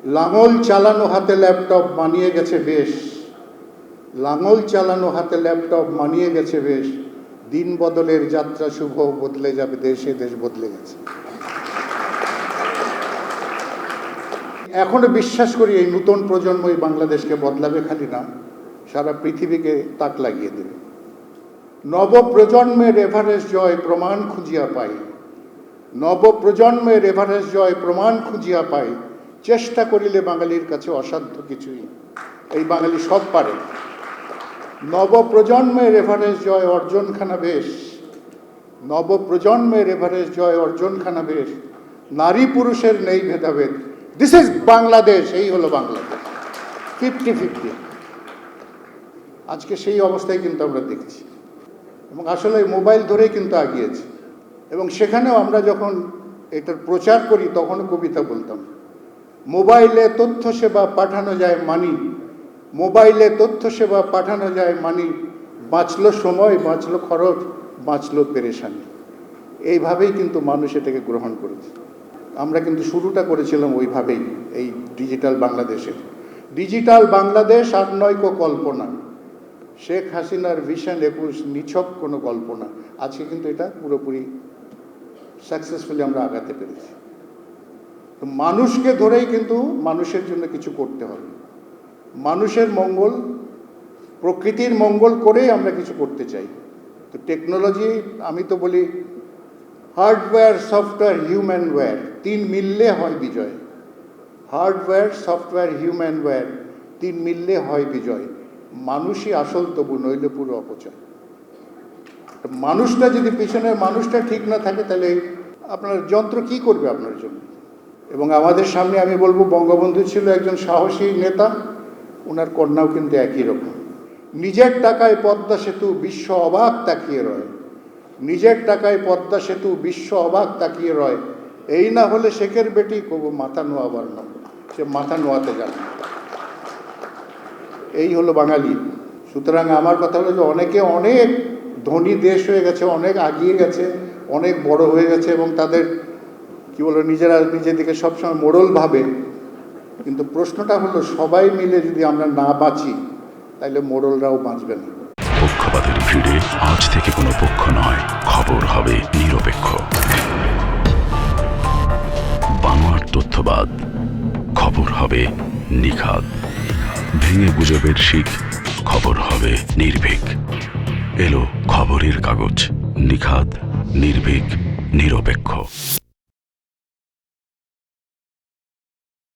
লাঙল চালানো হাতে ল্যাপটপ মানিয়ে গেছে বেশ, লাঙল চালানো হাতে ল্যাপটপ মানিয়ে গেছে বেশ, দিন বদলের যাত্রা শুভ, বদলে যাবে দেশে, দেশ বদলে গেছে। এখনো বিশ্বাস করি এই নতুন প্রজন্মই বাংলাদেশকে বদলাবে, খালি না সারা পৃথিবীকে তাক লাগিয়ে দেবে। নবপ্রজন্মের এভারেস্ট জয় প্রমাণ খুঁজিয়া পাই, নবপ্রজন্মের এভারেস্ট জয় প্রমাণ খুঁজিয়া পাই, চেষ্টা করিলে বাঙালির কাছে অসাধ্য কিছুই, এই বাঙালি সব পারে। নবপ্রজন্মের এভারেস্ট জয় অর্জনখানা বেশ, নবপ্রজন্মের এভারেস্ট জয় অর্জনখানা বেশ, নারী পুরুষের নেই ভেদাভেদ, দিস ইজ বাংলাদেশ, এই হলো বাংলাদেশ। 50-50 আজকে সেই অবস্থায় কিন্তু আমরা দেখছি, এবং আসলে মোবাইল ধরেই কিন্তু আগিয়েছে। এবং সেখানেও আমরা যখন এটার প্রচার করি তখনও কবিতা বলতাম, মোবাইলে তথ্য সেবা পাঠানো যায় মানি, মোবাইলে তথ্য সেবা পাঠানো যায় মানি, বাঁচলো সময়, বাঁচলো খরচ, বাঁচলো পেরেশানি। এইভাবেই কিন্তু মানুষ এটাকে গ্রহণ করেছে। আমরা কিন্তু শুরুটা করেছিলাম ওইভাবেই, এই ডিজিটাল বাংলাদেশের। ডিজিটাল বাংলাদেশ আর নয় কল্পনা, শেখ হাসিনার ভিশন 21 নিছক কোনো কল্পনা। আজকে কিন্তু এটা পুরোপুরি সাকসেসফুলি আমরা আগাতে পেরেছি। তো মানুষকে ধরেই কিন্তু মানুষের জন্য কিছু করতে হবে, মানুষের মঙ্গল, প্রকৃতির মঙ্গল করেই আমরা কিছু করতে চাই। তো টেকনোলজি, আমি তো বলি হার্ডওয়্যার সফটওয়্যার হিউম্যানওয়্যার, 3 মিললে হয় বিজয়। হার্ডওয়্যার সফটওয়্যার হিউম্যানওয়্যার, 3 মিললে হয় বিজয়। মানুষই আসল, তবু নইলে পুরো অপচয়। মানুষটা যদি পিছনের মানুষটা ঠিক না থাকে, তাহলে আপনার যন্ত্র কি করবে আপনার জন্য? এবং আমাদের সামনে আমি বলবো, বঙ্গবন্ধু ছিল একজন সাহসী নেতা, ওনার কন্যাও কিন্তু একই রকম। নিজের টাকায় পদ্মা সেতু, বিশ্ব অবাক তাকিয়ে রয়, নিজের টাকায় পদ্মা সেতু, বিশ্ব অবাক তাকিয়ে রয়, এই না হলে শেখের বেটি কবু মাথা নোয়াবার না, সে মাথা নোয়াতে জানে। এই হলো বাঙালি। সুতরাং আমার কথা হলো যে অনেকে অনেক ধনী দেশ হয়ে গেছে, অনেক আগিয়ে গেছে, অনেক বড় হয়ে গেছে, এবং তাদের কি বলবো, নিজেরা নিজেদেরকে সবসময় মোড়ল ভাবে। কিন্তু প্রশ্নটা হলো, সবাই মিলে যদি আমরা না বাঁচি, তাহলে মোড়লরাও বাঁচবে না। পক্ষপাতের ভিড়ে আজ থেকে কোনো পক্ষ নয়, খবর হবে নিরপেক্ষ। বানোয়ার তথ্যবাদ, খবর হবে নিখাদ। ভেঙে গুজবের শিখ, খবর হবে নির্ভীক। এলো খবরের কাগজ, নিখাদ, নির্ভীক, নিরপেক্ষ।